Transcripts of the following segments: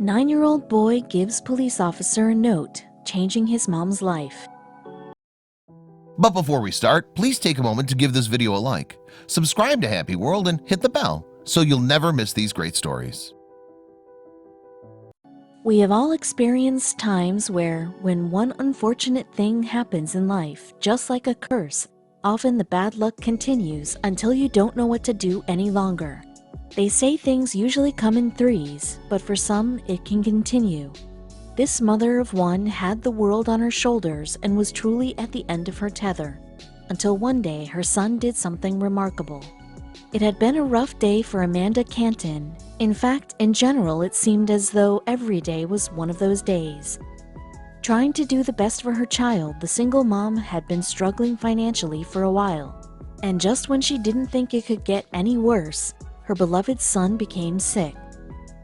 9-year-old boy gives police officer a note, changing his mom's life. But before we start, please take a moment to give this video a like, subscribe to Happy World, and hit the bell so you'll never miss these great stories. We have all experienced times where, when one unfortunate thing happens in life, just like a curse, often the bad luck continues until you don't know what to do any longer. They say things usually come in threes, but for some, it can continue. This mother of one had the world on her shoulders and was truly at the end of her tether, until one day her son did something remarkable. It had been a rough day for Amanda Canton. In fact, in general, it seemed as though every day was one of those days. Trying to do the best for her child, the single mom had been struggling financially for a while. And just when she didn't think it could get any worse, her beloved son became sick.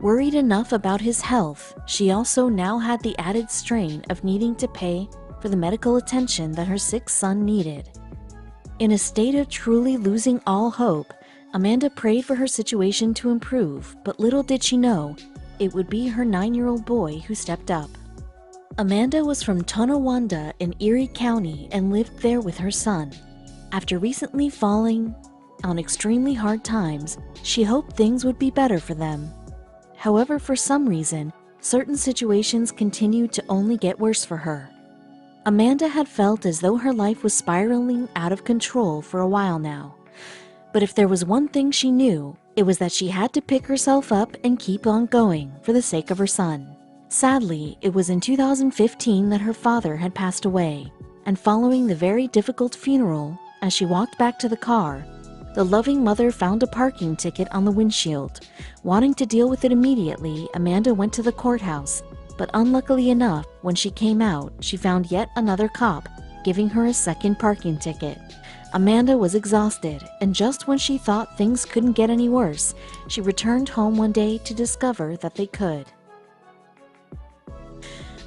Worried enough about his health, she also now had the added strain of needing to pay for the medical attention that her sick son needed. In a state of truly losing all hope, Amanda prayed for her situation to improve, but little did she know, it would be her 9-year-old boy who stepped up. Amanda was from Tonawanda in Erie County and lived there with her son. After recently falling on extremely hard times, she hoped things would be better for them. However, for some reason, certain situations continued to only get worse for her. Amanda had felt as though her life was spiraling out of control for a while now. But if there was one thing she knew, it was that she had to pick herself up and keep on going for the sake of her son. Sadly, it was in 2015 that her father had passed away, and following the very difficult funeral, as she walked back to the car, the loving mother found a parking ticket on the windshield. Wanting to deal with it immediately, Amanda went to the courthouse, but unluckily enough, when she came out, she found yet another cop giving her a second parking ticket. Amanda was exhausted, and just when she thought things couldn't get any worse, she returned home one day to discover that they could.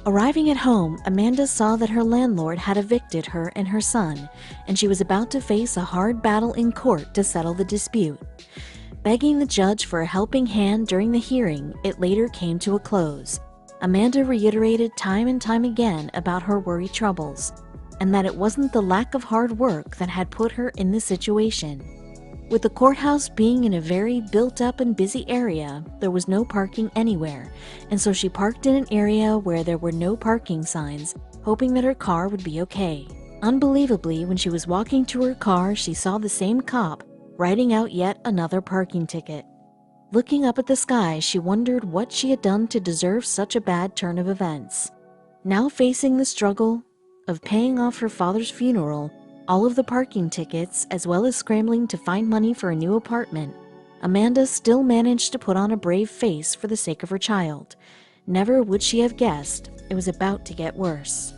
Arriving at home, Amanda saw that her landlord had evicted her and her son, and she was about to face a hard battle in court to settle the dispute. Begging the judge for a helping hand during the hearing, it later came to a close. Amanda reiterated time and time again about her worry troubles, and that it wasn't the lack of hard work that had put her in this situation. With the courthouse being in a very built-up and busy area, there was no parking anywhere, and so she parked in an area where there were no parking signs, hoping that her car would be okay. Unbelievably, when she was walking to her car, she saw the same cop writing out yet another parking ticket. Looking up at the sky, she wondered what she had done to deserve such a bad turn of events. Now facing the struggle of paying off her father's funeral, all of the parking tickets, as well as scrambling to find money for a new apartment, Amanda still managed to put on a brave face for the sake of her child. Never would she have guessed it was about to get worse.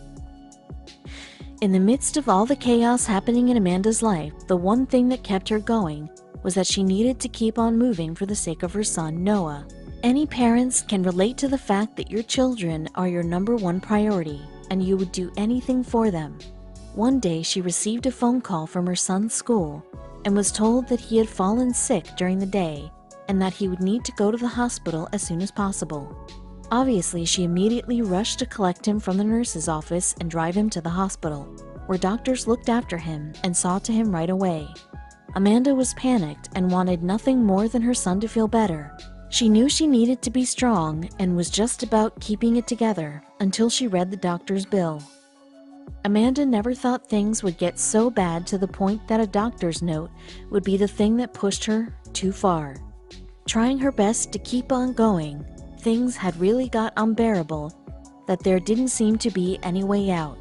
In the midst of all the chaos happening in Amanda's life, the one thing that kept her going was that she needed to keep on moving for the sake of her son, Noah. Any parents can relate to the fact that your children are your #1 priority, and you would do anything for them. One day, she received a phone call from her son's school and was told that he had fallen sick during the day and that he would need to go to the hospital as soon as possible. Obviously, she immediately rushed to collect him from the nurse's office and drive him to the hospital, where doctors looked after him and saw to him right away. Amanda was panicked and wanted nothing more than her son to feel better. She knew she needed to be strong and was just about keeping it together until she read the doctor's bill. Amanda never thought things would get so bad to the point that a doctor's note would be the thing that pushed her too far. Trying her best to keep on going, things had really got unbearable that there didn't seem to be any way out.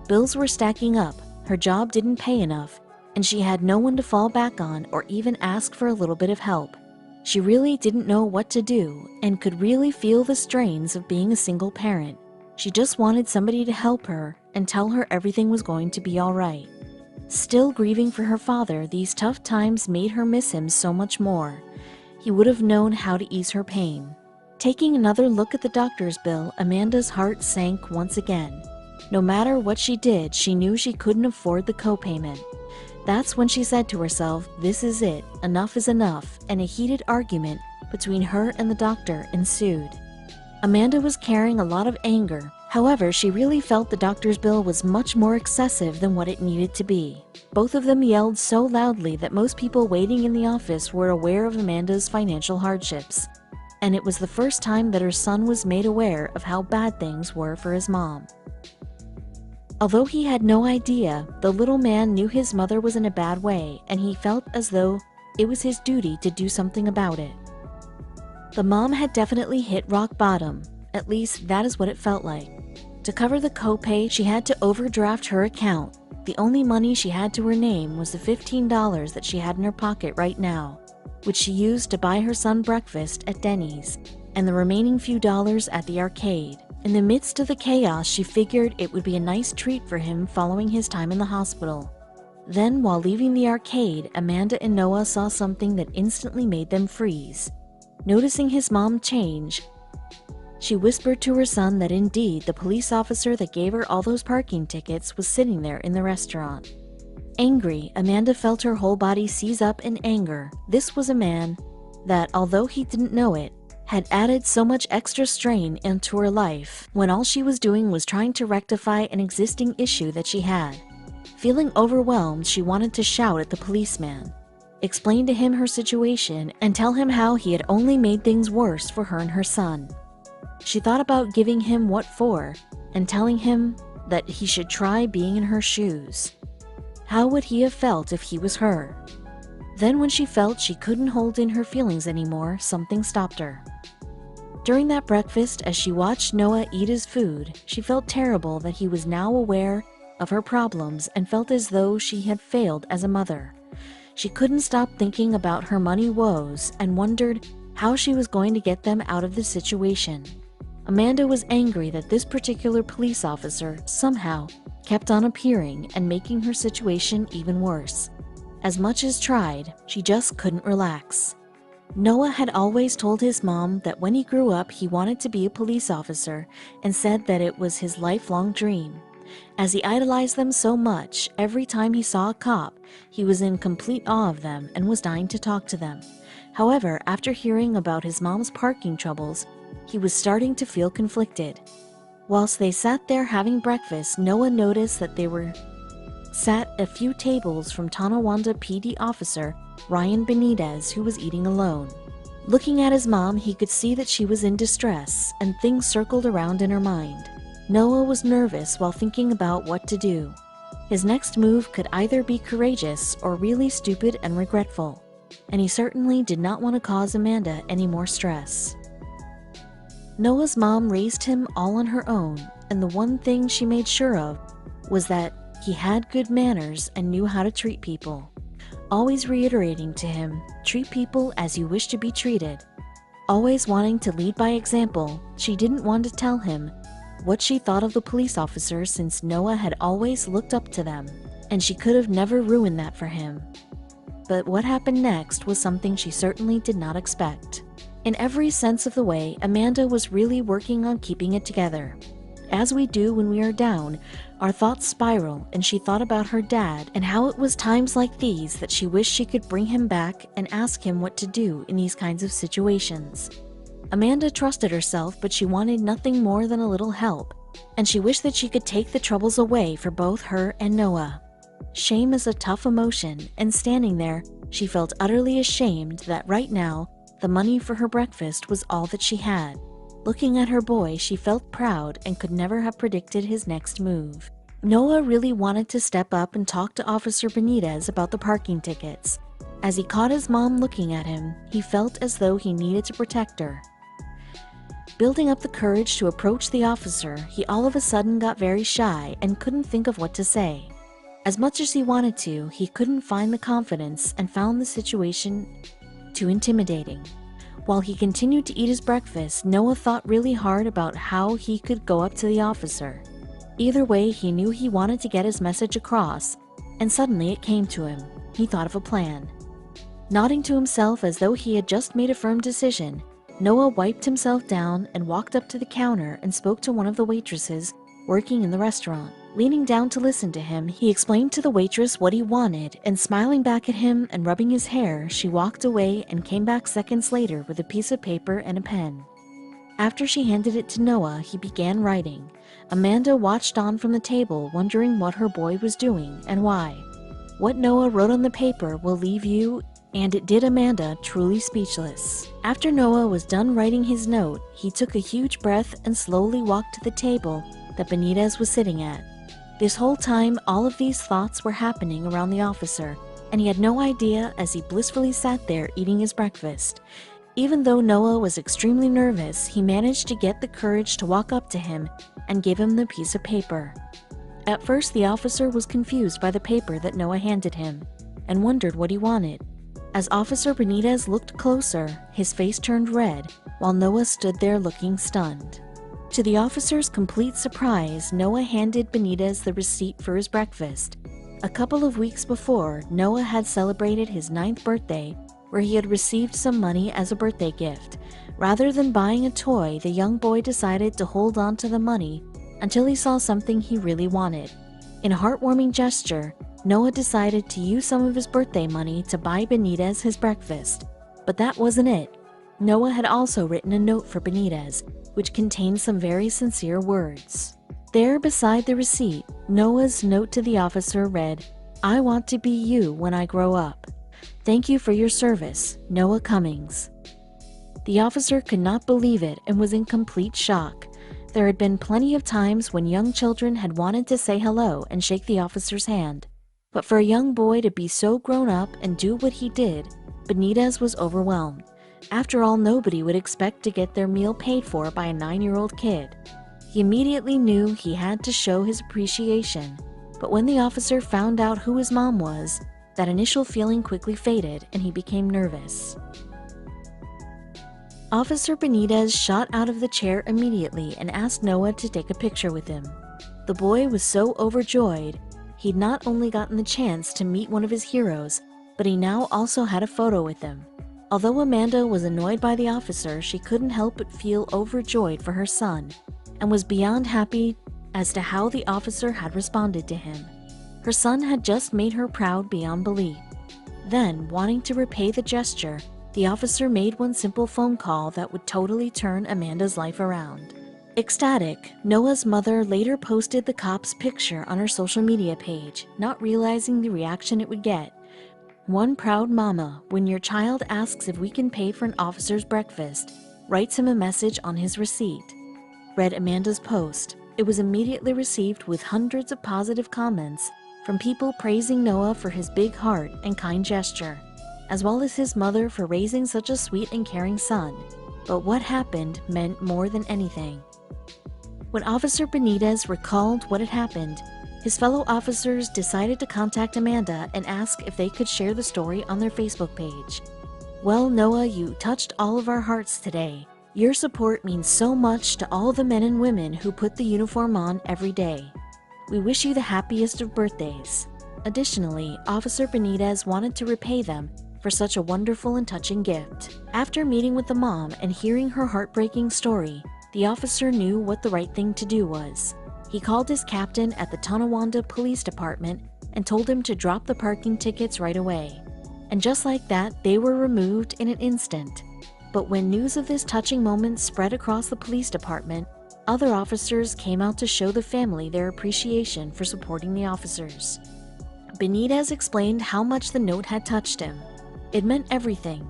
Bills were stacking up, her job didn't pay enough, and she had no one to fall back on or even ask for a little bit of help. She really didn't know what to do and could really feel the strains of being a single parent. She just wanted somebody to help her and tell her everything was going to be all right. Still grieving for her father, these tough times made her miss him so much more. He would have known how to ease her pain. Taking another look at the doctor's bill, Amanda's heart sank once again. No matter what she did, she knew she couldn't afford the copayment. That's when she said to herself, "This is it, enough is enough," and a heated argument between her and the doctor ensued. Amanda was carrying a lot of anger. However, she really felt the doctor's bill was much more excessive than what it needed to be. Both of them yelled so loudly that most people waiting in the office were aware of Amanda's financial hardships. And it was the first time that her son was made aware of how bad things were for his mom. Although he had no idea, the little man knew his mother was in a bad way, and he felt as though it was his duty to do something about it. The mom had definitely hit rock bottom. At least that is what it felt like. To cover the copay, she had to overdraft her account. The only money she had to her name was the $15 that she had in her pocket right now, which she used to buy her son breakfast at Denny's, and the remaining few dollars at the arcade. In the midst of the chaos, she figured it would be a nice treat for him following his time in the hospital. Then, while leaving the arcade, Amanda and Noah saw something that instantly made them freeze. Noticing his mom change, she whispered to her son that indeed the police officer that gave her all those parking tickets was sitting there in the restaurant. Angry, Amanda felt her whole body seize up in anger. This was a man that, although he didn't know it, had added so much extra strain into her life when all she was doing was trying to rectify an existing issue that she had. Feeling overwhelmed, she wanted to shout at the policeman, explain to him her situation, and tell him how he had only made things worse for her and her son. She thought about giving him what for and telling him that he should try being in her shoes. How would he have felt if he was her? Then when she felt she couldn't hold in her feelings anymore, something stopped her. During that breakfast, as she watched Noah eat his food, she felt terrible that he was now aware of her problems and felt as though she had failed as a mother. She couldn't stop thinking about her money woes and wondered how she was going to get them out of the situation. Amanda was angry that this particular police officer somehow kept on appearing and making her situation even worse. As much as tried, she just couldn't relax. Noah had always told his mom that when he grew up he wanted to be a police officer and said that it was his lifelong dream. As he idolized them so much, every time he saw a cop, he was in complete awe of them and was dying to talk to them. However, after hearing about his mom's parking troubles, he was starting to feel conflicted. Whilst they sat there having breakfast, Noah noticed that they were sat a few tables from Tonawanda PD officer Ryan Benitez, who was eating alone. Looking at his mom, he could see that she was in distress, and things circled around in her mind. Noah was nervous while thinking about what to do. His next move could either be courageous or really stupid and regretful, and he certainly did not want to cause Amanda any more stress. Noah's mom raised him all on her own, and the one thing she made sure of was that he had good manners and knew how to treat people. Always reiterating to him, treat people as you wish to be treated. Always wanting to lead by example, she didn't want to tell him what she thought of the police officers since Noah had always looked up to them, and she could have never ruined that for him. But what happened next was something she certainly did not expect. In every sense of the way, Amanda was really working on keeping it together. As we do when we are down, our thoughts spiral, and she thought about her dad and how it was times like these that she wished she could bring him back and ask him what to do in these kinds of situations. Amanda trusted herself, but she wanted nothing more than a little help, and she wished that she could take the troubles away for both her and Noah. Shame is a tough emotion, and standing there, she felt utterly ashamed that right now, the money for her breakfast was all that she had. Looking at her boy, she felt proud and could never have predicted his next move. Noah really wanted to step up and talk to Officer Benitez about the parking tickets. As he caught his mom looking at him, he felt as though he needed to protect her. Building up the courage to approach the officer, he all of a sudden got very shy and couldn't think of what to say. As much as he wanted to, he couldn't find the confidence and found the situation too intimidating. While he continued to eat his breakfast, Noah thought really hard about how he could go up to the officer. Either way, he knew he wanted to get his message across, and suddenly it came to him. He thought of a plan. Nodding to himself as though he had just made a firm decision, Noah wiped himself down and walked up to the counter and spoke to one of the waitresses working in the restaurant. Leaning down to listen to him, he explained to the waitress what he wanted, and smiling back at him and rubbing his hair, she walked away and came back seconds later with a piece of paper and a pen. After she handed it to Noah, he began writing. Amanda watched on from the table, wondering what her boy was doing and why. What Noah wrote on the paper will leave you, and it did Amanda, truly speechless. After Noah was done writing his note, he took a huge breath and slowly walked to the table that Benitez was sitting at. This whole time, all of these thoughts were happening around the officer, and he had no idea as he blissfully sat there eating his breakfast. Even though Noah was extremely nervous, he managed to get the courage to walk up to him and give him the piece of paper. At first, the officer was confused by the paper that Noah handed him and wondered what he wanted. As Officer Benitez looked closer, his face turned red while Noah stood there looking stunned. To the officer's complete surprise, Noah handed Benitez the receipt for his breakfast. A couple of weeks before, Noah had celebrated his 9th birthday, where he had received some money as a birthday gift. Rather than buying a toy, the young boy decided to hold on to the money until he saw something he really wanted. In a heartwarming gesture, Noah decided to use some of his birthday money to buy Benitez his breakfast. But that wasn't it. Noah had also written a note for Benitez, which contained some very sincere words. There beside the receipt, Noah's note to the officer read, "I want to be you when I grow up. Thank you for your service, Noah Cummings." The officer could not believe it and was in complete shock. There had been plenty of times when young children had wanted to say hello and shake the officer's hand. But for a young boy to be so grown up and do what he did, Benitez was overwhelmed. After all, nobody would expect to get their meal paid for by a 9-year-old kid. He immediately knew he had to show his appreciation, but when the officer found out who his mom was, that initial feeling quickly faded and he became nervous. Officer Benitez shot out of the chair immediately and asked Noah to take a picture with him. The boy was so overjoyed. He'd not only gotten the chance to meet one of his heroes, but he now also had a photo with him. Although Amanda was annoyed by the officer, she couldn't help but feel overjoyed for her son, and was beyond happy as to how the officer had responded to him. Her son had just made her proud beyond belief. Then, wanting to repay the gesture, the officer made one simple phone call that would totally turn Amanda's life around. Ecstatic, Noah's mother later posted the cop's picture on her social media page, not realizing the reaction it would get. One proud mama, when your child asks if we can pay for an officer's breakfast, writes him a message on his receipt, read Amanda's post. It was immediately received with hundreds of positive comments from people praising Noah for his big heart and kind gesture, as well as his mother for raising such a sweet and caring son. But what happened meant more than anything. When Officer Benitez recalled what had happened, his fellow officers decided to contact Amanda and ask if they could share the story on their Facebook page. "Well, Noah, you touched all of our hearts today. Your support means so much to all the men and women who put the uniform on every day. We wish you the happiest of birthdays." Additionally, Officer Benitez wanted to repay them for such a wonderful and touching gift. After meeting with the mom and hearing her heartbreaking story, the officer knew what the right thing to do was. He called his captain at the Tonawanda Police Department and told him to drop the parking tickets right away. And just like that, they were removed in an instant. But when news of this touching moment spread across the police department, other officers came out to show the family their appreciation for supporting the officers. Benitez explained how much the note had touched him. "It meant everything.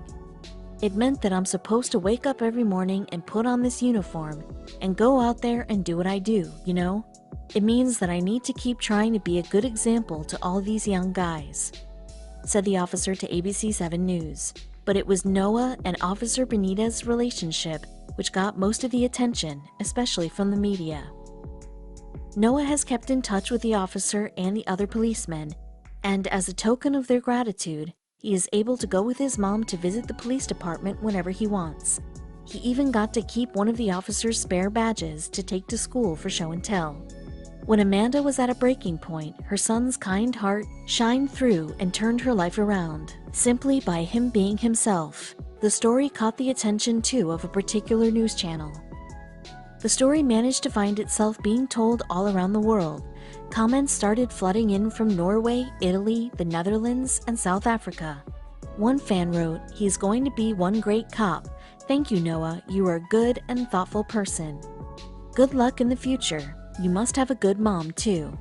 It meant that I'm supposed to wake up every morning and put on this uniform and go out there and do what I do, you know? It means that I need to keep trying to be a good example to all these young guys," said the officer to ABC 7 News. But it was Noah and Officer Benitez's relationship which got most of the attention, especially from the media. Noah has kept in touch with the officer and the other policemen, and as a token of their gratitude, he is able to go with his mom to visit the police department whenever he wants. He even got to keep one of the officer's spare badges to take to school for show and tell. When Amanda was at a breaking point, her son's kind heart shined through and turned her life around, simply by him being himself. The story caught the attention too of a particular news channel. The story managed to find itself being told all around the world. Comments started flooding in from Norway, Italy, the Netherlands, and South Africa. One fan wrote, "He's going to be one great cop. Thank you, Noah. You are a good and thoughtful person. Good luck in the future. You must have a good mom, too.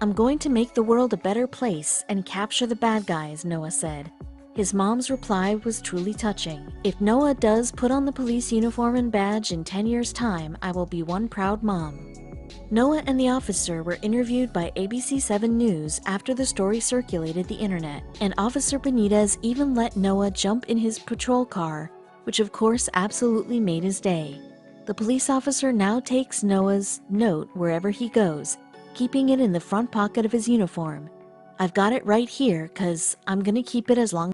I'm going to make the world a better place and capture the bad guys, Noah said. His mom's reply was truly touching. If Noah does put on the police uniform and badge in 10 years' time, I will be one proud mom. Noah and the officer were interviewed by ABC7 News after the story circulated the internet, and Officer Benitez even let Noah jump in his patrol car, which of course absolutely made his day. The police officer now takes Noah's note wherever he goes, keeping it in the front pocket of his uniform. I've got it right here, 'cause I'm gonna keep it as long